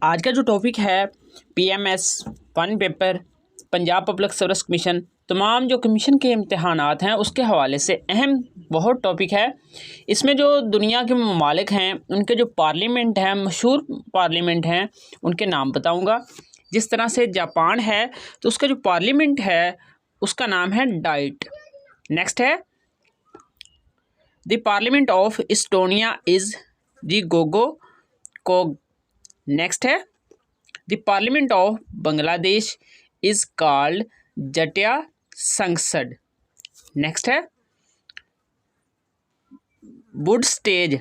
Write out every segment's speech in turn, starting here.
आज का जो टॉपिक है PMS one paper Punjab public service commission तमाम जो कमीशन के इम्तहानात हैं उसके हवाले से अहम बहुत टॉपिक है। इसमें जो दुनिया के ममालिक हैं उनके जो पार्लियामेंट हैं, मशहूर पार्लियामेंट हैं, उनके नाम बताऊंगा। जिस तरह से जापान है तो उसका जो पार्लियामेंट है उसका नाम है डाइट। नेक्स्ट है the parliament of Estonia is the गोगो कोग। नेक्स्ट है the parliament of Bangladesh is called Jatiya Sangsad. Next है Bundestag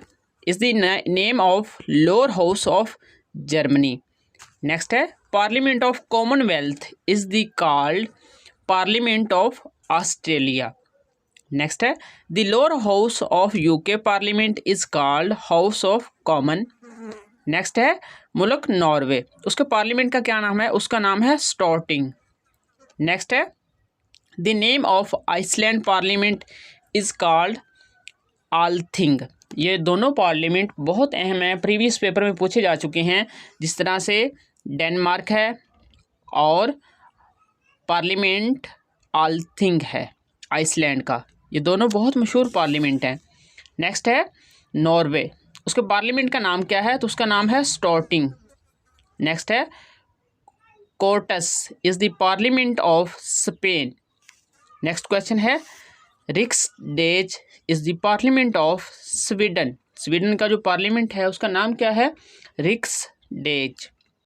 is the name of lower house of Germany. Next है parliament of Commonwealth is the called parliament of Australia. Next है the lower house of UK parliament is called house of common. Next है मुल्क Norway, उसके parliament का क्या नाम है? उसका नाम है स्टॉर्टिंग। नेक्स्ट है the name of Iceland parliament is called Althing. ये दोनों पार्लियामेंट बहुत अहम है, प्रीवियस पेपर में पूछे जा चुके हैं। जिस तरह से डेनमार्क है और पार्लियामेंट आलथिंग है आइसलैंड का, ये दोनों बहुत मशहूर पार्लियामेंट हैं। नेक्स्ट है नॉर्वे, उसके पार्लियामेंट का नाम क्या है? तो उसका नाम है स्टॉर्टिंग। नेक्स्ट है Cortes is the parliament of Spain. Next question है Riksdag is the parliament of Sweden. Sweden का जो पार्लियामेंट है उसका नाम क्या है? रिक्सडेज।